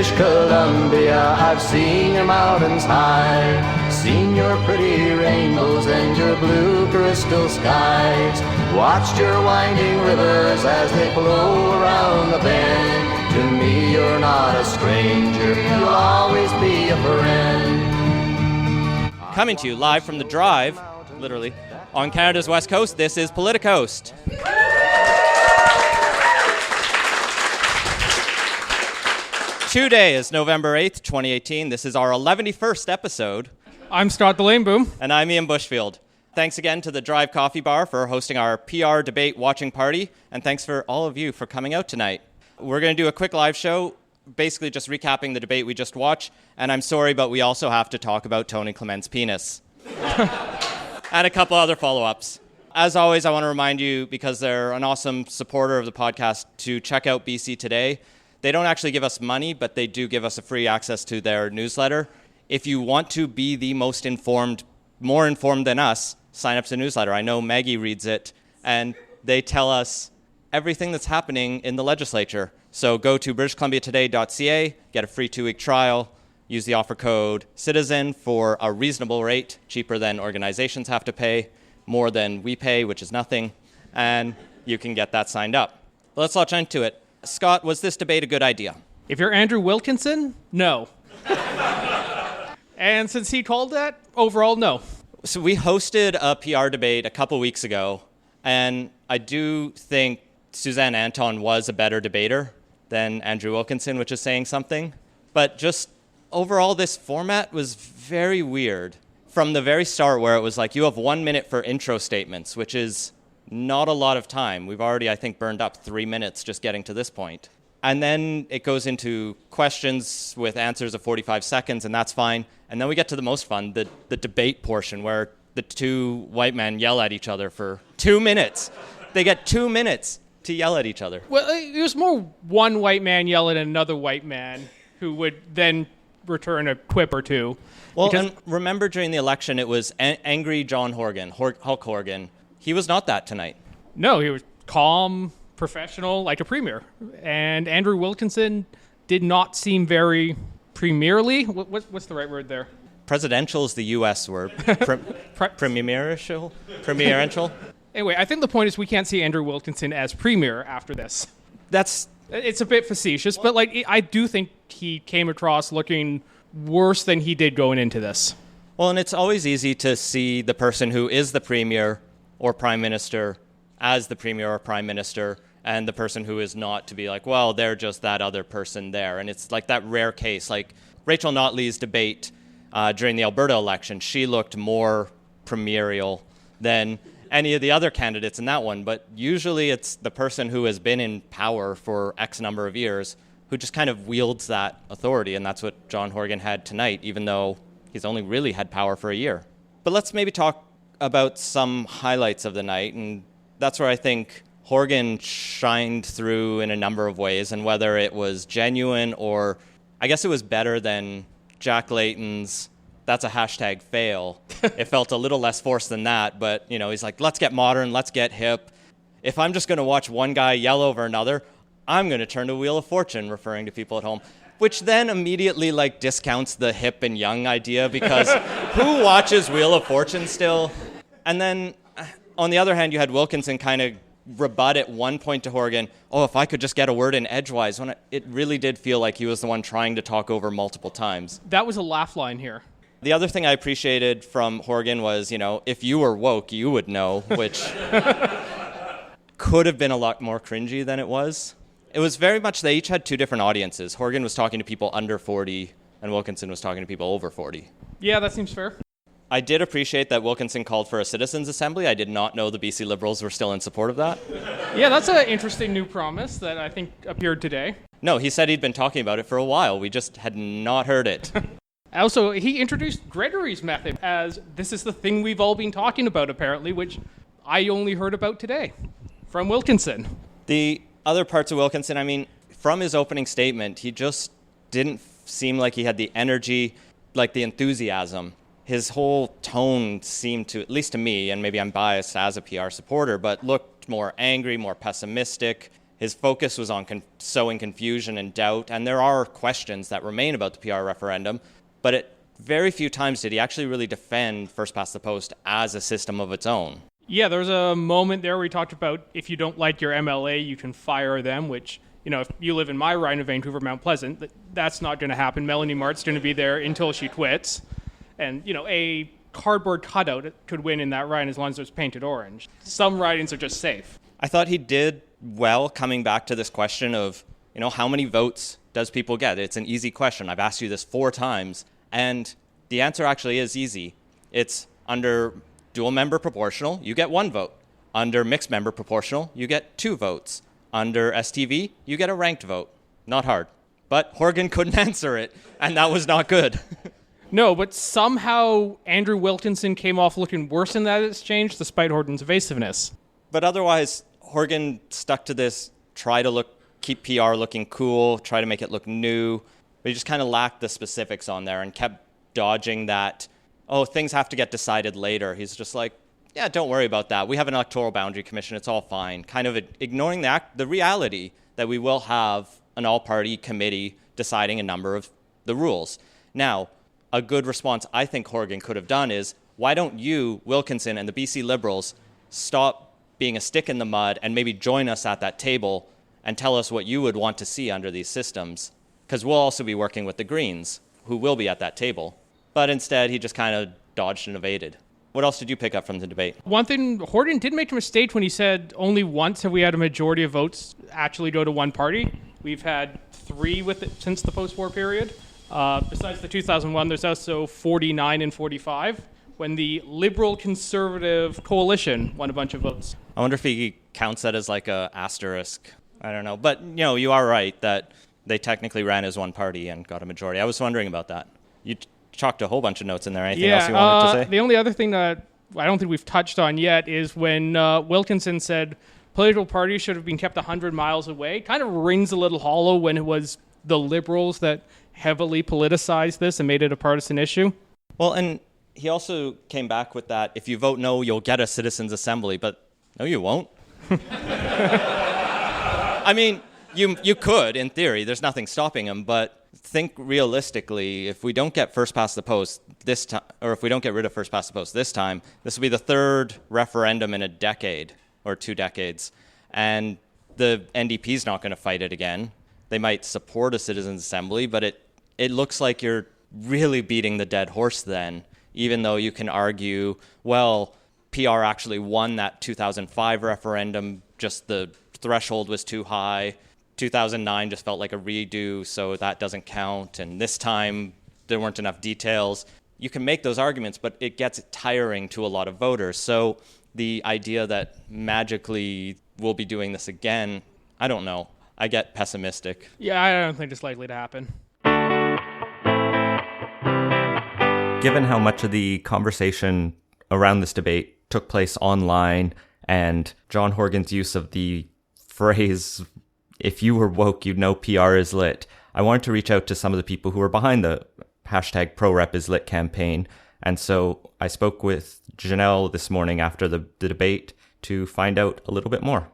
British Columbia, I've seen your mountains high, seen your pretty rainbows and your blue crystal skies, watched your winding rivers as they flow around the bend. To me you're not a stranger, you'll always be a friend. Coming to you live from the Drive, literally, on Canada's West Coast, this is Politicoast. Today is November 8th, 2018. This is our 11st episode. I'm Scott Delane-Boom. And I'm Ian Bushfield. Thanks again to the Drive Coffee Bar for hosting our PR debate watching party. And thanks for all of you for coming out tonight. We're going to do a quick live show, basically just recapping the debate we just watched. And I'm sorry, but we also have to talk about Tony Clement's penis. And a couple other follow-ups. As always, I want to remind you, because they're an awesome supporter of the podcast, to check out BC Today. They don't actually give us money, but they do give us a free access to their newsletter. If you want to be the most informed, more informed than us, sign up to the newsletter. I know Maggie reads it, and they tell us everything that's happening in the legislature. So go to BritishColumbiaToday.ca, get a free 2-week trial, use the offer code CITIZEN for a reasonable rate, cheaper than organizations have to pay, more than we pay, which is nothing, and you can get that signed up. Let's launch into it. Scott, was this debate a good idea? If you're Andrew Wilkinson, no. And since he called that, overall, no. So we hosted a PR debate a couple weeks ago, and I do think Suzanne Anton was a better debater than Andrew Wilkinson, which is saying something. But just overall, this format was very weird. From the very start, where it was like, you have 1 minute for intro statements, which is not a lot of time. We've already, I think, burned up 3 minutes just getting to this point. And then it goes into questions with answers of 45 seconds, and that's fine. And then we get to the most fun, the debate portion, where the two white men yell at each other for 2 minutes. They get 2 minutes to yell at each other. Well, it was more one white man yelling at another white man who would then return a quip or two. Well, and remember during the election, it was angry John Horgan, Hulk Horgan. He was not that tonight. No, he was calm, professional, like a premier. And Andrew Wilkinson did not seem very premierly. What's the right word there? Presidential is the U.S. word. Premierential? Anyway, I think the point is we can't see Andrew Wilkinson as premier after this. It's a bit facetious, but I do think he came across looking worse than he did going into this. Well, and it's always easy to see the person who is the premier or prime minister as the premier or prime minister, and the person who is not to be like, well, they're just that other person there. And it's like that rare case, like Rachel Notley's debate during the Alberta election. She looked more premierial than any of the other candidates in that one. But usually it's the person who has been in power for X number of years who just kind of wields that authority. And that's what John Horgan had tonight, even though he's only really had power for a year. But let's maybe talk about some highlights of the night, and that's where I think Horgan shined through in a number of ways, and whether it was genuine or I guess it was better than Jack Layton's "that's a hashtag fail." It felt a little less forced than that, but he's like, let's get modern, let's get hip. If I'm just going to watch one guy yell over another, I'm going to turn to Wheel of Fortune, referring to people at home. Which then immediately discounts the hip and young idea, because who watches Wheel of Fortune still? And then on the other hand, you had Wilkinson kind of rebut at one point to Horgan, if I could just get a word in edgewise, when it really did feel like he was the one trying to talk over multiple times. That was a laugh line here. The other thing I appreciated from Horgan was, if you were woke, you would know, which could have been a lot more cringy than it was. It was very much, they each had two different audiences. Horgan was talking to people under 40, and Wilkinson was talking to people over 40. Yeah, that seems fair. I did appreciate that Wilkinson called for a citizens' assembly. I did not know the BC Liberals were still in support of that. Yeah, that's an interesting new promise that I think appeared today. No, he said he'd been talking about it for a while. We just had not heard it. Also, he introduced Gregory's method as this is the thing we've all been talking about, apparently, which I only heard about today from Wilkinson. The other parts of Wilkinson, from his opening statement, he just didn't seem like he had the energy, like the enthusiasm. His whole tone seemed to, at least to me, and maybe I'm biased as a PR supporter, but looked more angry, more pessimistic. His focus was on sowing confusion and doubt, and there are questions that remain about the PR referendum, but at very few times did he actually really defend first past the post as a system of its own. Yeah, there was a moment there where he talked about if you don't like your MLA, you can fire them, which, if you live in my riding of Vancouver, Mount Pleasant, that's not going to happen. Melanie Mart's going to be there until she quits. And, a cardboard cutout could win in that riding as long as it was painted orange. Some ridings are just safe. I thought he did well coming back to this question of, how many votes does people get? It's an easy question. I've asked you this 4 times, and the answer actually is easy. It's under dual member proportional, you get 1 vote. Under mixed member proportional, you get 2 votes. Under STV, you get a ranked vote. Not hard. But Horgan couldn't answer it, and that was not good. No, but somehow Andrew Wilkinson came off looking worse in that exchange, despite Horgan's evasiveness. But otherwise, Horgan stuck to this, keep PR looking cool, try to make it look new. But he just kind of lacked the specifics on there and kept dodging that, things have to get decided later. He's just like, yeah, don't worry about that. We have an electoral boundary commission. It's all fine. Kind of ignoring the reality that we will have an all-party committee deciding a number of the rules. Now, a good response I think Horgan could have done is, why don't you, Wilkinson, and the BC Liberals stop being a stick in the mud and maybe join us at that table and tell us what you would want to see under these systems? Because we'll also be working with the Greens, who will be at that table. But instead, he just kind of dodged and evaded. What else did you pick up from the debate? One thing, Horgan did make a mistake when he said only once have we had a majority of votes actually go to one party. We've had 3 with it since the post-war period. Besides the 2001, there's also 49 and 45, when the Liberal-Conservative coalition won a bunch of votes. I wonder if he counts that as like a asterisk. I don't know. But, you are right that they technically ran as one party and got a majority. I was wondering about that. You chalked a whole bunch of notes in there. Anything else you wanted to say? The only other thing that I don't think we've touched on yet is when Wilkinson said political parties should have been kept 100 miles away. Kind of rings a little hollow when it was the Liberals that heavily politicized this and made it a partisan issue. Well, and he also came back with that, if you vote no, you'll get a citizens' assembly, but no, you won't. I mean, you could, in theory. There's nothing stopping him, but think realistically, if we don't get first past the post this time, or if we don't get rid of first past the post this time, this will be the 3rd referendum in a decade or 2 decades. And the NDP's not going to fight it again. They might support a citizens' assembly, but it looks like you're really beating the dead horse then, even though you can argue, well, PR actually won that 2005 referendum, just the threshold was too high. 2009 just felt like a redo, so that doesn't count. And this time, there weren't enough details. You can make those arguments, but it gets tiring to a lot of voters. So the idea that magically we'll be doing this again, I don't know. I get pessimistic. Yeah, I don't think it's likely to happen. Given how much of the conversation around this debate took place online and John Horgan's use of the phrase, if you were woke, you'd know PR is lit, I wanted to reach out to some of the people who were behind the hashtag ProRepIsLit campaign. And so I spoke with Janelle this morning after the debate to find out a little bit more.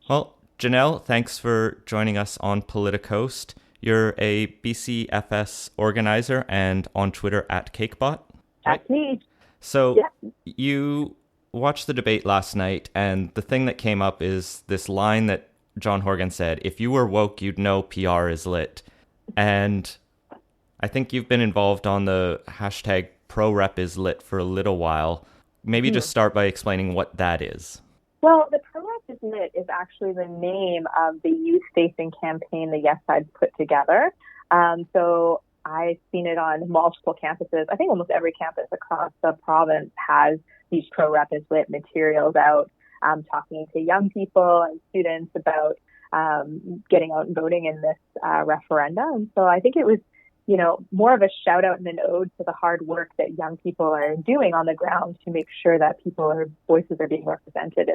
Well, Janelle, thanks for joining us on Politicoast. You're a BCFS organizer and on Twitter at CakeBot. That's me. So you watched the debate last night, and the thing that came up is this line that John Horgan said, if you were woke, you'd know PR is lit. And I think you've been involved on the hashtag ProRepIsLit for a little while. Maybe just start by explaining what that is. Well, the ProRepIsLit is actually the name of the youth-facing campaign the Yes Side's put together. So I've seen it on multiple campuses. I think almost every campus across the province has these ProRepIsLit materials out, talking to young people and students about getting out and voting in this referendum. So I think it was, more of a shout out and an ode to the hard work that young people are doing on the ground to make sure that voices are being represented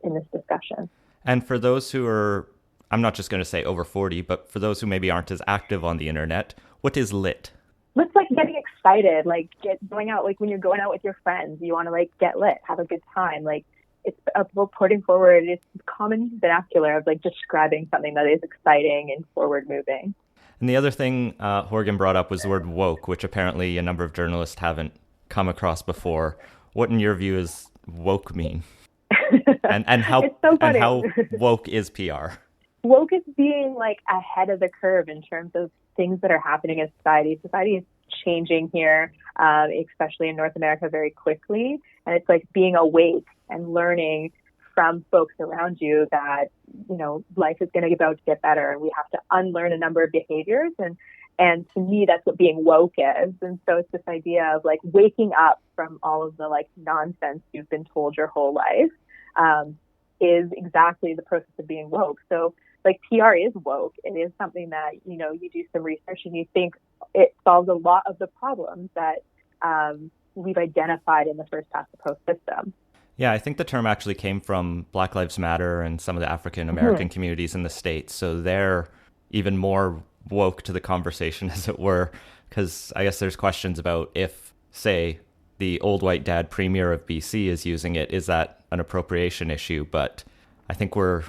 in this discussion. And for those who are, I'm not just going to say over 40, but for those who maybe aren't as active on the internet, what is lit? Lit's like getting excited, going out, like when you're going out with your friends, you want to get lit, have a good time. it's about putting forward it's common vernacular of like describing something that is exciting and forward moving. And the other thing Horgan brought up was the word woke, which apparently a number of journalists haven't come across before. What, in your view, does woke mean? and how and how woke is PR? Woke is being like ahead of the curve in terms of things that are happening in society. Society is changing here, especially in North America, very quickly. And it's like being awake and learning from folks around you that, you know, life is going to about to get better and we have to unlearn a number of behaviors. And to me, that's what being woke is. And so it's this idea of like waking up from all of the like nonsense you've been told your whole life is exactly the process of being woke. So like PR is woke. It is something that, you know, you do some research and you think it solves a lot of the problems that we've identified in the first past the post system. Yeah, I think the term actually came from Black Lives Matter and some of the African American communities in the States. So they're even more woke to the conversation, as it were, because I guess there's questions about if, say, the old white dad premier of BC is using it, is that an appropriation issue? But I think we're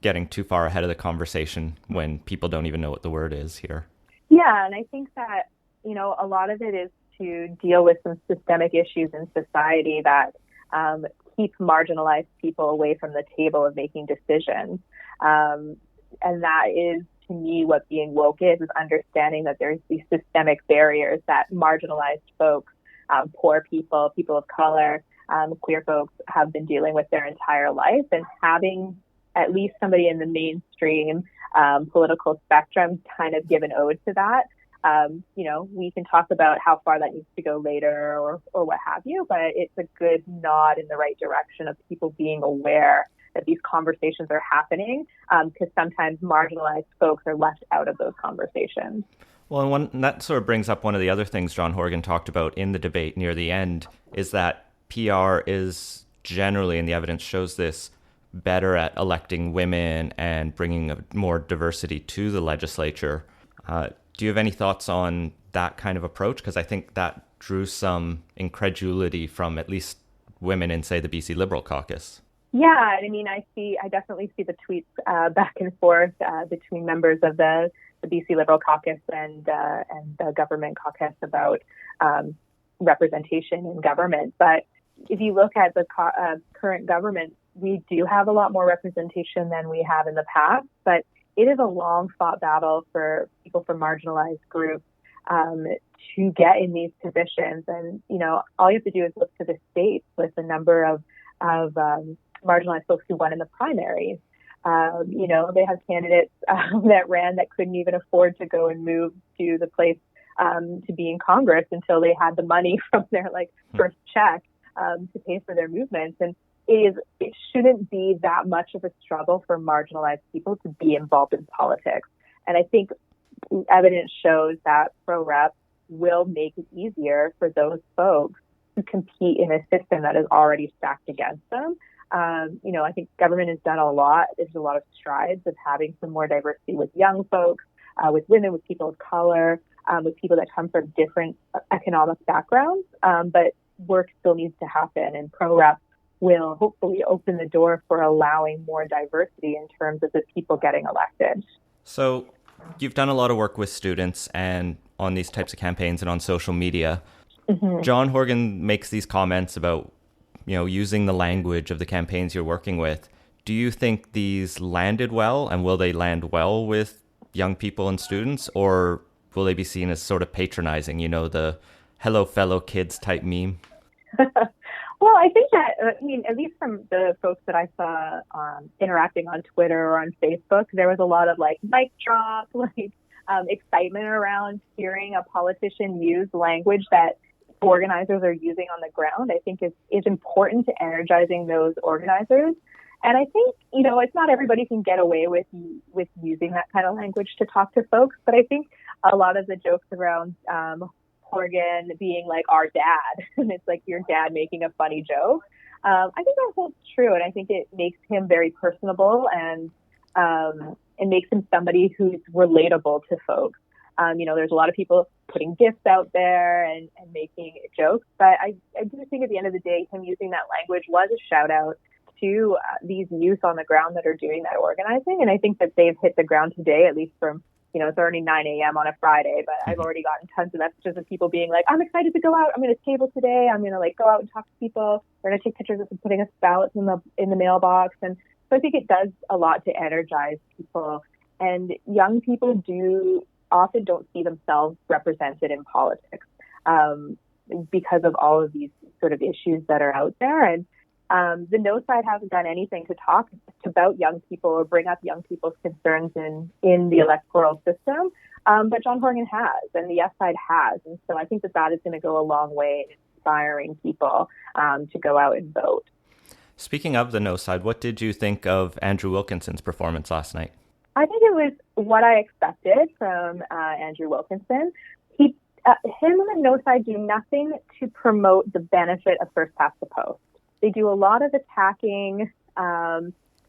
getting too far ahead of the conversation when people don't even know what the word is here. Yeah, and I think that, you know, a lot of it is to deal with some systemic issues in society that keep marginalized people away from the table of making decisions. And that is, to me, what being woke is understanding that there's these systemic barriers that marginalized folks, poor people, people of color, queer folks have been dealing with their entire life, and having at least somebody in the mainstream political spectrum kind of give an ode to that. You know, we can talk about how far that needs to go later or what have you, but it's a good nod in the right direction of people being aware that these conversations are happening, because sometimes marginalized folks are left out of those conversations. Well, and that sort of brings up one of the other things John Horgan talked about in the debate near the end, is that PR is generally, and the evidence shows this, better at electing women and bringing more diversity to the legislature. Do you have any thoughts on that kind of approach? Because I think that drew some incredulity from at least women in, say, the BC Liberal caucus. Yeah, I mean, I definitely see the tweets back and forth between members of the BC Liberal caucus and the government caucus about representation in government. But if you look at the current government, we do have a lot more representation than we have in the past, but it is a long-fought battle for people from marginalized groups to get in these positions. And, you know, all you have to do is look to the states with the number of marginalized folks who won in the primaries. You know, they have candidates that ran that couldn't even afford to go and move to the place to be in Congress until they had the money from their first check to pay for their movements. And it shouldn't be that much of a struggle for marginalized people to be involved in politics. And I think evidence shows that pro-rep will make it easier for those folks to compete in a system that is already stacked against them. You know, I think government has done a lot. There's a lot of strides of having some more diversity with young folks, with women, with people of color, with people that come from different economic backgrounds. But work still needs to happen, and pro-rep will hopefully open the door for allowing more diversity in terms of the people getting elected. So you've done a lot of work with students and on these types of campaigns and on social media. Mm-hmm. John Horgan makes these comments about, you know, using the language of the campaigns you're working with. Do you think these landed well, and will they land well with young people and students, or will they be seen as sort of patronizing, you know, the hello fellow kids type meme? Well, I think that, at least from the folks that I saw interacting on Twitter or on Facebook, there was a lot of mic drop, excitement around hearing a politician use language that organizers are using on the ground. I think is important to energizing those organizers. And I think, you know, it's not everybody can get away with using that kind of language to talk to folks, but I think a lot of the jokes around Horgan being our dad, and it's your dad making a funny joke. I think that holds true, and I think it makes him very personable, and it makes him somebody who's relatable to folks. You know, there's a lot of people putting gifts out there and making jokes, but I do think at the end of the day, him using that language was a shout out to these youth on the ground that are doing that organizing. And I think that they've hit the ground today, at least from, it's already 9 a.m. on a Friday, but I've already gotten tons of messages of people being like, I'm excited to go out. I'm going to table today. I'm going to go out and talk to people. We're going to take pictures of them putting us ballots in the mailbox. And so I think it does a lot to energize people. And young people often don't see themselves represented in politics because of all of these sort of issues that are out there. And the no side hasn't done anything to talk about young people or bring up young people's concerns in the electoral system. But John Horgan has, and the yes side has. And so I think that is going to go a long way in inspiring people to go out and vote. Speaking of the no side, what did you think of Andrew Wilkinson's performance last night? I think it was what I expected from Andrew Wilkinson. Him and the no side do nothing to promote the benefit of first past the post. They do a lot of attacking,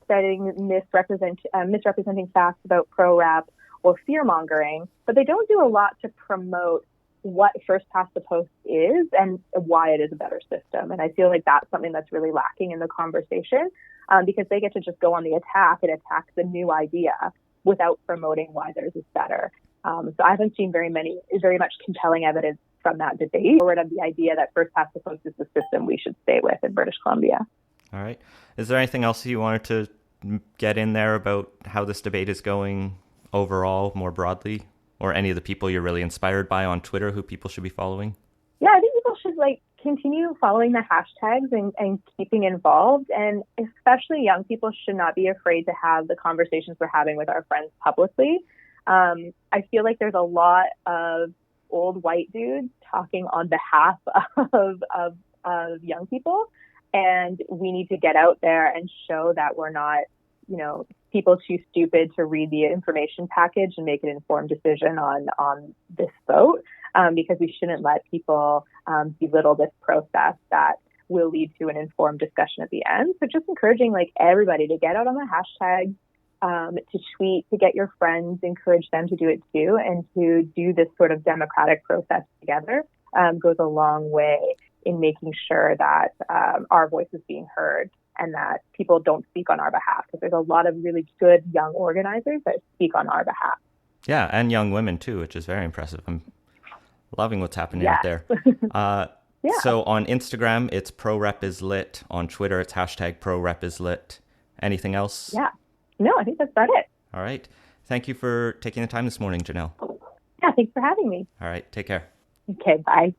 spreading misrepresenting facts about pro-rep or fear-mongering, but they don't do a lot to promote what first past the post is and why it is a better system. And I feel like that's something that's really lacking in the conversation because they get to just go on the attack and attack the new idea without promoting why theirs is better. So I haven't seen very much compelling evidence from that debate forward of the idea that first past the post is the system we should stay with in British Columbia. All right. Is there anything else you wanted to get in there about how this debate is going overall, more broadly, or any of the people you're really inspired by on Twitter who people should be following? Yeah, I think people should continue following the hashtags and keeping involved. And especially young people should not be afraid to have the conversations we're having with our friends publicly. I feel like there's a lot of old white dudes talking on behalf of young people. And we need to get out there and show that we're not, people too stupid to read the information package and make an informed decision on this vote, because we shouldn't let people belittle this process that will lead to an informed discussion at the end. So just encouraging everybody to get out on the hashtag, to tweet, to get your friends, encourage them to do it too, and to do this sort of democratic process together goes a long way in making sure that our voice is being heard and that people don't speak on our behalf, because there's a lot of really good young organizers that speak on our behalf. Yeah, and young women too, which is very impressive. I'm loving what's happening out there. Yeah. So on Instagram, it's ProRepIsLit. On Twitter, it's hashtag ProRepIsLit. Anything else? Yeah. No, I think that's about it. All right. Thank you for taking the time this morning, Janelle. Yeah, thanks for having me. All right. Take care. Okay, bye.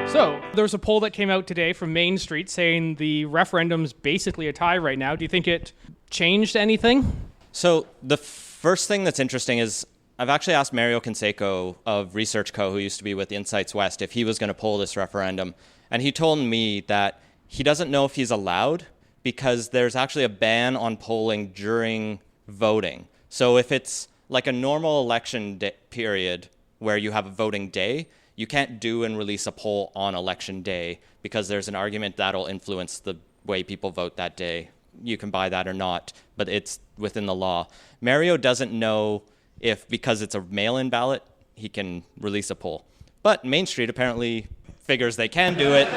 So there's a poll that came out today from Main Street saying the referendum's basically a tie right now. Do you think it changed anything? So the first thing that's interesting is I've actually asked Mario Canseco of Research Co., who used to be with Insights West, if he was going to poll this referendum. And he told me that he doesn't know if he's allowed because there's actually a ban on polling during voting. So if it's like a normal election period where you have a voting day, you can't do and release a poll on election day because there's an argument that'll influence the way people vote that day. You can buy that or not, but it's within the law. Mario doesn't know if, because it's a mail-in ballot, he can release a poll. But Main Street apparently figures they can do it,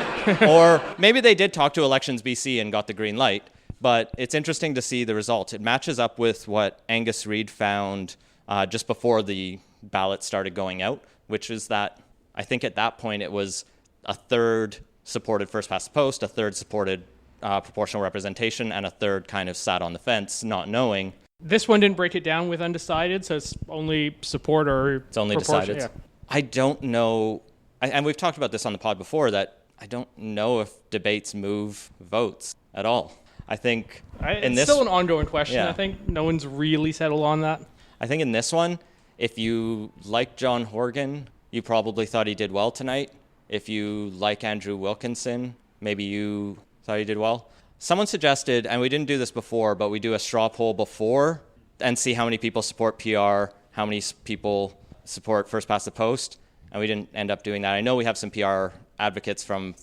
or maybe they did talk to Elections BC and got the green light, but it's interesting to see the results. It matches up with what Angus Reid found just before the ballot started going out, which is that I think at that point it was a third supported first past the post, a third supported proportional representation, and a third kind of sat on the fence, not knowing. This one didn't break it down with undecided, so it's only support or it's only decided. Yeah. I don't know, and we've talked about this on the pod before, that I don't know if debates move votes at all. I think it's still an ongoing question. Yeah. I think no one's really settled on that. I think in this one, if you like John Horgan, you probably thought he did well tonight. If you like Andrew Wilkinson, maybe you thought he did well. Someone suggested, and we didn't do this before, but we do a straw poll before and see how many people support PR, how many people support first past the post, and we didn't end up doing that. I know we have some PR advocates from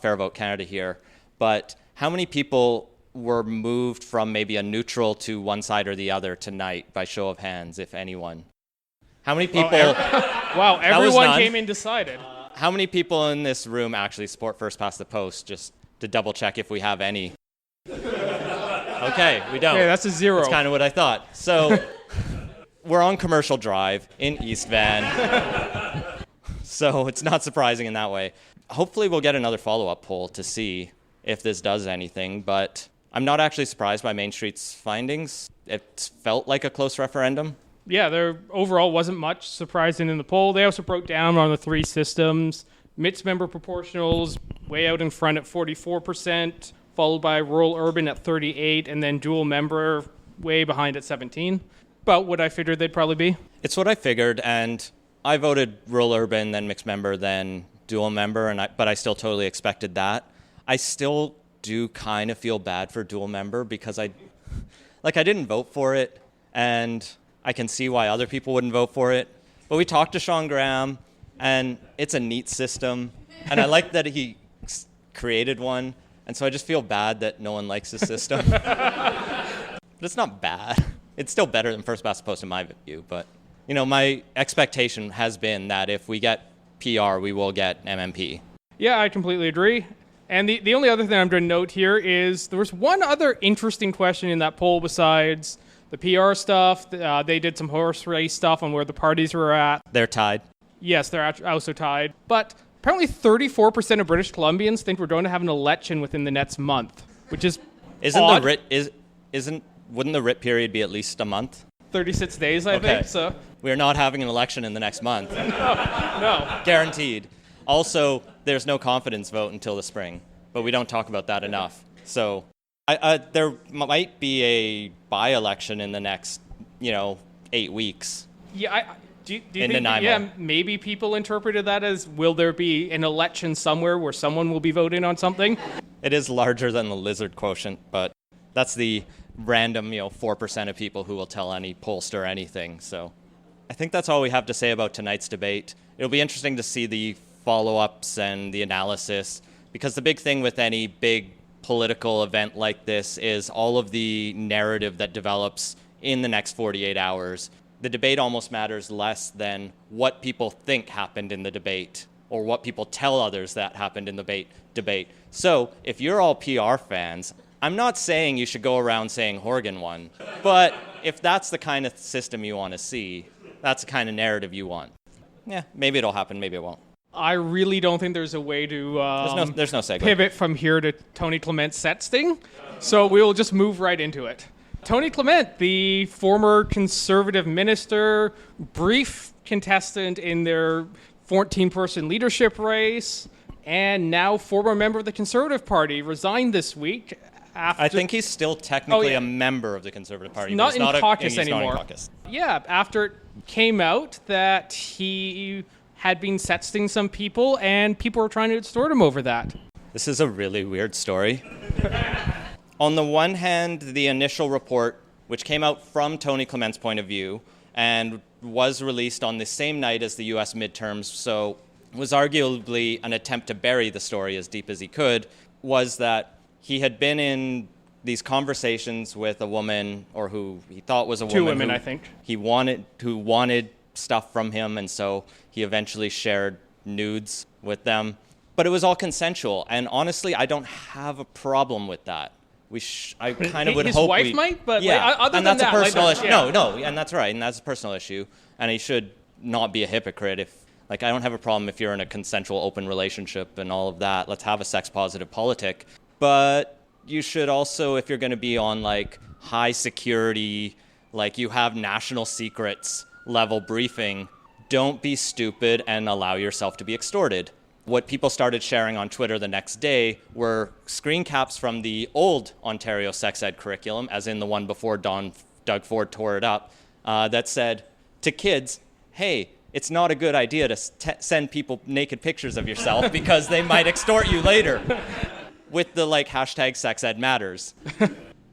Fair Vote Canada here, but how many people were moved from maybe a neutral to one side or the other tonight by show of hands, if anyone? How many people... Wow, everyone came in decided. How many people in this room actually support first past the post? Just to double check if we have any. Okay, we don't. Okay, that's a 0. That's kind of what I thought. So we're on Commercial Drive in East Van. So it's not surprising in that way. Hopefully we'll get another follow-up poll to see if this does anything, but I'm not actually surprised by Main Street's findings. It felt like a close referendum. Yeah, there overall wasn't much surprising in the poll. They also broke down on the 3 systems. Mixed member proportionals way out in front at 44%, followed by rural urban at 38%, and then dual member way behind at 17%. About what I figured they'd probably be. It's what I figured, and I voted rural urban, then mixed member, then dual member, but I still totally expected that. I still do kind of feel bad for dual member because I didn't vote for it, and I can see why other people wouldn't vote for it. But we talked to Sean Graham, and it's a neat system, and I like that he created one, and so I just feel bad that no one likes the system. But it's not bad. It's still better than first past the post in my view, but my expectation has been that if we get PR, we will get MMP. Yeah, I completely agree. And the only other thing I'm going to note here is there was one other interesting question in that poll besides the PR stuff. They did some horse race stuff on where the parties were at. They're tied. Yes, they're also tied. But apparently 34% of British Columbians think we're going to have an election within the next month, which is odd. Wouldn't the writ period be at least a month? 36 days, I think. So we're not having an election in the next month. No. Guaranteed. Also, there's no confidence vote until the spring, but we don't talk about that enough. So there might be a by-election in the next, 8 weeks. Yeah, do you think Nanaimo. Maybe people interpreted that as, will there be an election somewhere where someone will be voting on something? It is larger than the lizard quotient, but that's the random, 4% of people who will tell any pollster anything. So I think that's all we have to say about tonight's debate. It'll be interesting to see the follow-ups and the analysis, because the big thing with any big political event like this is all of the narrative that develops in the next 48 hours. The debate almost matters less than what people think happened in the debate or what people tell others that happened in the debate. So if you're all PR fans, I'm not saying you should go around saying Horgan won, but if that's the kind of system you want to see, that's the kind of narrative you want. Yeah, maybe it'll happen, maybe it won't. I really don't think there's a way to there's no segue. Pivot from here to Tony Clement's set sting, so we'll just move right into it. Tony Clement, the former Conservative minister, brief contestant in their 14-person leadership race, and now former member of the Conservative Party, resigned this week. I think he's still technically a member of the Conservative Party. Not he's in caucus anymore. Not in caucus. Yeah, after it came out that he had been sexting some people, and people were trying to extort him over that. This is a really weird story. On the one hand, the initial report, which came out from Tony Clement's point of view, and was released on the same night as the U.S. midterms, so was arguably an attempt to bury the story as deep as he could, was that he had been in these conversations with a woman, or who he thought was a woman. 2 women, I think. Who wanted stuff from him, and so he eventually shared nudes with them. But it was all consensual, and honestly, I don't have a problem with that. I kind of would hope his wife might, but yeah, other and than that's that, a personal issue. yeah. No, and that's right, and that's a personal issue, and he should not be a hypocrite. I don't have a problem if you're in a consensual, open relationship and all of that. Let's have a sex-positive politic, but you should also, if you're going to be on high security, you have national secrets level briefing, don't be stupid and allow yourself to be extorted. What people started sharing on Twitter the next day were screen caps from the old Ontario sex ed curriculum, as in the one before Doug Ford tore it up, that said to kids, hey, it's not a good idea to send people naked pictures of yourself because they might extort you later, with the hashtag sex ed matters.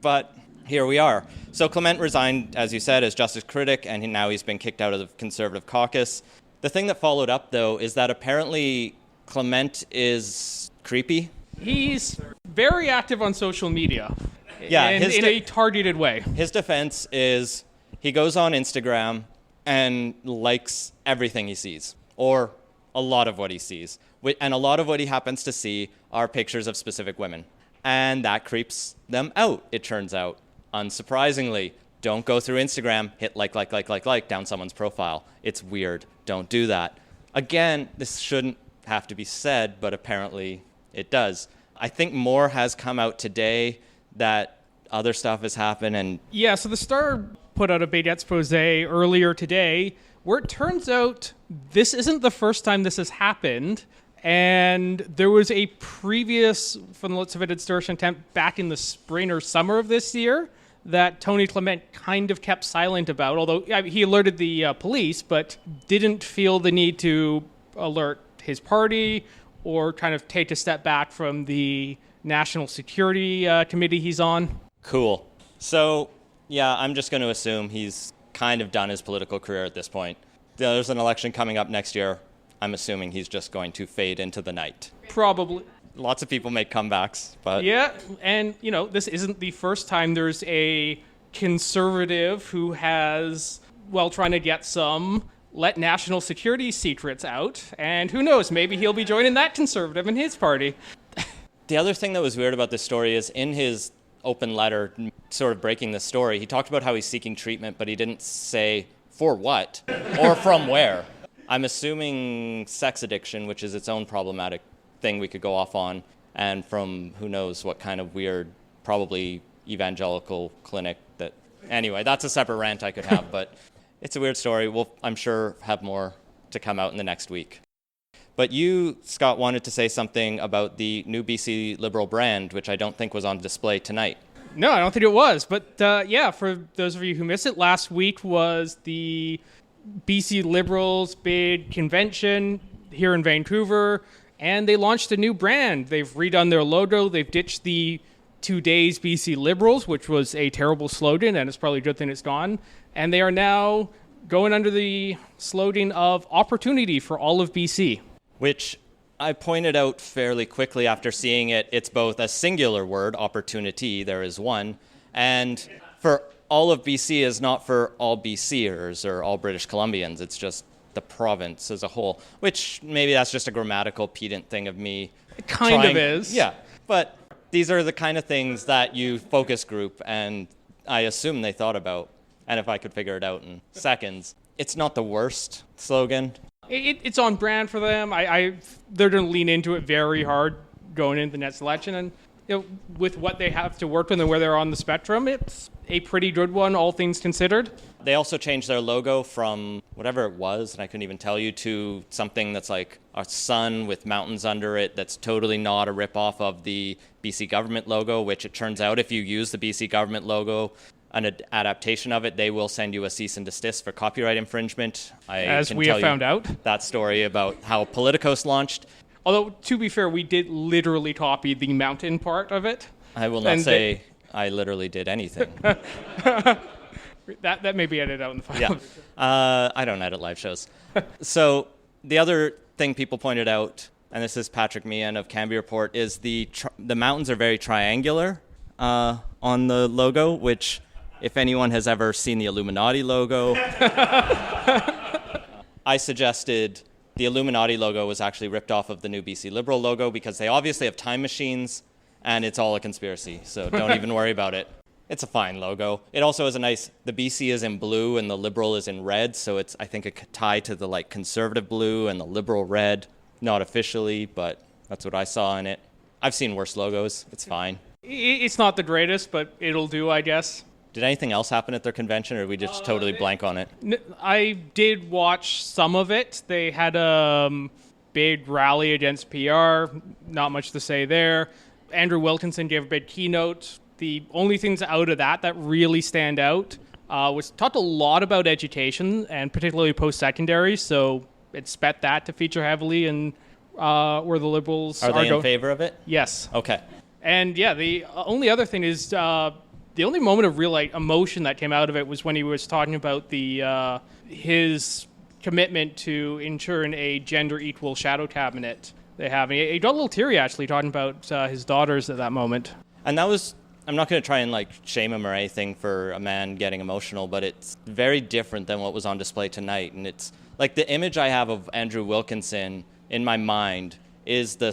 But here we are. So Clement resigned, as you said, as justice critic, and now he's been kicked out of the Conservative caucus. The thing that followed up, though, is that apparently Clement is creepy. He's very active on social media. Yeah, in a targeted way. His defense is he goes on Instagram and likes everything he sees, or a lot of what he sees, And a lot of what he happens to see are pictures of specific women. And that creeps them out, it turns out. Unsurprisingly, don't go through Instagram, hit like down someone's profile. It's weird. Don't do that. Again, this shouldn't have to be said, but apparently it does. I think more has come out today that other stuff has happened. And yeah, so the Star put out a big expose earlier today where it turns out this isn't the first time this has happened. And there was a previous, from the looks of it, extortion attempt back in the spring or summer of this year that Tony Clement kind of kept silent about, although he alerted the police, but didn't feel the need to alert his party or kind of take a step back from the national security committee he's on. Cool. So, yeah, I'm just going to assume he's kind of done his political career at this point. There's an election coming up next year. I'm assuming he's just going to fade into the night. Probably. Lots of people make comebacks, but... Yeah, and, this isn't the first time there's a conservative who has, trying to get some let national security secrets out, and who knows, maybe he'll be joining that conservative in his party. The other thing that was weird about this story is in his open letter, sort of breaking the story, he talked about how he's seeking treatment, but he didn't say for what or from where. I'm assuming sex addiction, which is its own problematic thing we could go off on, and from who knows what kind of weird, probably evangelical clinic that... Anyway, that's a separate rant I could have, but it's a weird story. We'll, I'm sure, have more to come out in the next week. But you, Scott, wanted to say something about the new BC Liberal brand, which I don't think was on display tonight. No, I don't think it was. But for those of you who missed it, last week was the BC Liberals' big convention here in Vancouver, and they launched a new brand. They've redone their logo. They've ditched the 2 days BC Liberals, which was a terrible slogan, and it's probably a good thing it's gone. And they are now going under the slogan of opportunity for all of BC. Which I pointed out fairly quickly after seeing it. It's both a singular word, opportunity, there is one, and for all of BC is not for all BCers or all British Columbians. It's just the province as a whole, which maybe that's just a grammatical pedant thing of me. It kind of is. Yeah, but these are the kind of things that you focus group, and I assume they thought about, and if I could figure it out in seconds. It's not the worst slogan. It's on brand for them. They're going to lean into it very hard going into the next election. And with what they have to work with and where they're on the spectrum, it's a pretty good one, all things considered. They also changed their logo from whatever it was, and I couldn't even tell you, to something that's like a sun with mountains under it that's totally not a ripoff of the BC government logo, which it turns out if you use the BC government logo, an adaptation of it, they will send you a cease and desist for copyright infringement. As we have found out. That story about how Politicos launched. Although, to be fair, we did literally copy the mountain part of it. I will not say I literally did anything. That may be edited out in the final. Yeah. I don't edit live shows. So the other thing people pointed out, and this is Patrick Meehan of Canby Report, is the mountains are very triangular on the logo, which... If anyone has ever seen the Illuminati logo, I suggested the Illuminati logo was actually ripped off of the new BC Liberal logo because they obviously have time machines and it's all a conspiracy. So don't even worry about it. It's a fine logo. It also has the BC is in blue and the Liberal is in red. So it's, I think, a tie to the conservative blue and the Liberal red. Not officially, but that's what I saw in it. I've seen worse logos. It's fine. It's not the greatest, but it'll do, I guess. Did anything else happen at their convention, or did we just totally blank on it? I did watch some of it. They had a big rally against PR. Not much to say there. Andrew Wilkinson gave a big keynote. The only things out of that really stand out was talked a lot about education, and particularly post-secondary, so expect that to feature heavily in where the Liberals are they in favor of it? Yes. Okay. And yeah, the only other thing is... the only moment of real emotion that came out of it was when he was talking about his commitment to ensuring a gender equal shadow cabinet they have. And he got a little teary actually talking about his daughters at that moment. And that was, I'm not going to try and shame him or anything for a man getting emotional, but it's very different than what was on display tonight. And it's the image I have of Andrew Wilkinson in my mind is the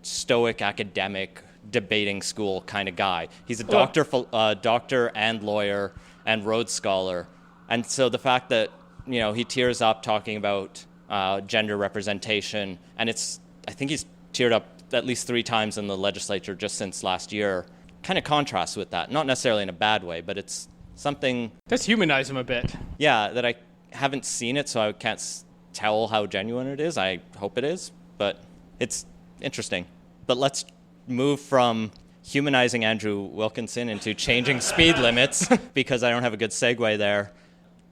stoic academic debating school kind of guy. He's a doctor and lawyer and Rhodes Scholar. And so the fact that, he tears up talking about gender representation, and I think he's teared up at least 3 times in the legislature just since last year, kind of contrasts with that. Not necessarily in a bad way, but it's something... Let's humanize him a bit. Yeah, that I haven't seen it, so I can't tell how genuine it is. I hope it is, but it's interesting. But let's move from humanizing Andrew Wilkinson into changing speed limits, because I don't have a good segue there.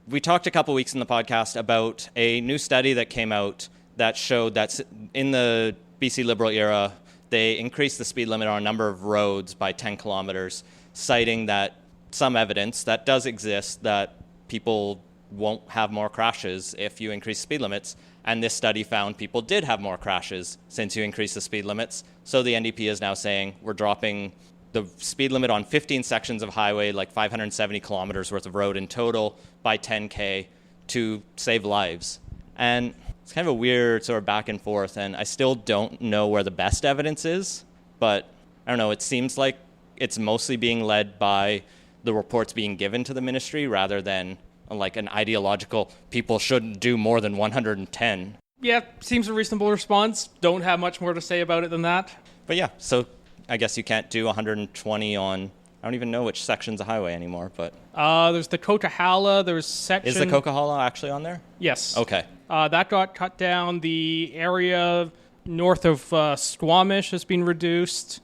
We talked a couple weeks in the podcast about a new study that came out that showed that in the BC Liberal era, they increased the speed limit on a number of roads by 10 kilometers, citing that some evidence that does exist that people won't have more crashes if you increase speed limits. And this study found people did have more crashes since you increase the speed limits. So the NDP is now saying we're dropping the speed limit on 15 sections of highway, like 570 kilometers worth of road in total, by 10K to save lives. And it's kind of a weird sort of back and forth, and I still don't know where the best evidence is, but I don't know, it seems like it's mostly being led by the reports being given to the ministry rather than like an ideological, people shouldn't do more than 110. Yeah, seems a reasonable response. Don't have much more to say about it than that. But yeah, so I guess you can't do 120 on, I don't even know which section's a highway anymore, but... There's the Coquihalla, there's section... Is the Coquihalla actually on there? Yes. Okay. That got cut down. The area north of Squamish has been reduced.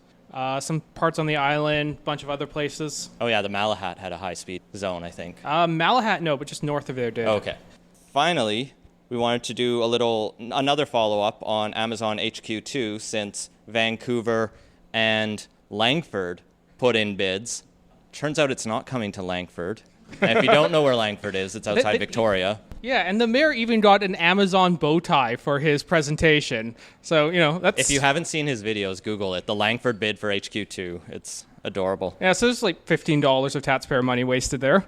Some parts on the island, bunch of other places. Oh yeah, the Malahat had a high-speed zone, I think. Malahat, no, but just north of there did. Okay. Finally, we wanted to do another follow-up on Amazon HQ2 since Vancouver and Langford put in bids. Turns out it's not coming to Langford. And if you don't know where Langford is, it's outside Victoria. Yeah, and the mayor even got an Amazon bow tie for his presentation. So, that's... If you haven't seen his videos, Google it. The Langford bid for HQ2. It's adorable. Yeah, so there's like $15 of taxpayer money wasted there.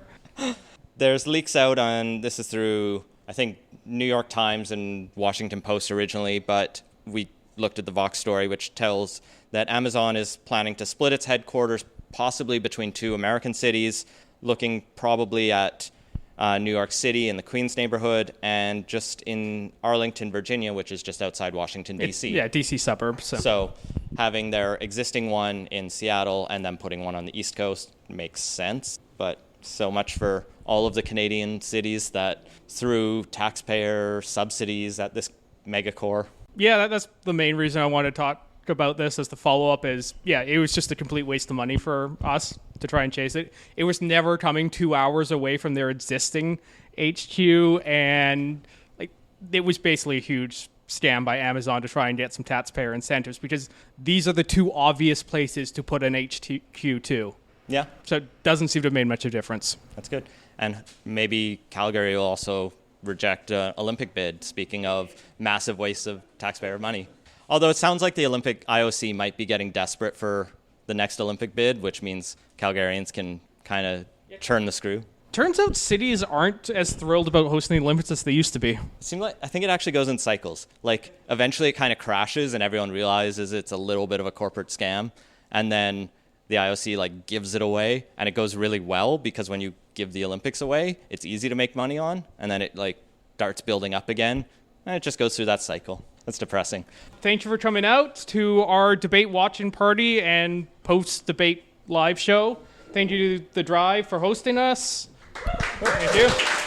There's leaks out on, this is through, I think, New York Times and Washington Post originally, but we looked at the Vox story, which tells that Amazon is planning to split its headquarters possibly between 2 American cities, looking probably at New York City in the Queens neighborhood and just in Arlington, Virginia, which is just outside Washington, D.C. Yeah, D.C. suburbs. So having their existing one in Seattle and then putting one on the East Coast makes sense. But so much for all of the Canadian cities that threw taxpayer subsidies at this megacore. Yeah, that's the main reason I want to talk about this as the follow-up is, yeah, it was just a complete waste of money for us to try and chase it. It was never coming 2 hours away from their existing HQ, and like it was basically a huge scam by Amazon to try and get some taxpayer incentives because these are the 2 obvious places to put an HQ to. Yeah. So it doesn't seem to have made much of a difference. That's good. And maybe Calgary will also reject an Olympic bid, speaking of massive waste of taxpayer money. Although it sounds like the Olympic IOC might be getting desperate for the next Olympic bid, which means Calgarians can kind of turn the screw. Turns out cities aren't as thrilled about hosting the Olympics as they used to be. I think it actually goes in cycles. Like, eventually it kind of crashes and everyone realizes it's a little bit of a corporate scam. And then the IOC gives it away, and it goes really well because when you give the Olympics away, it's easy to make money on, and then it starts building up again, and it just goes through that cycle. That's depressing. Thank you for coming out to our debate watching party and post-debate live show. Thank you to The Drive for hosting us. Thank you.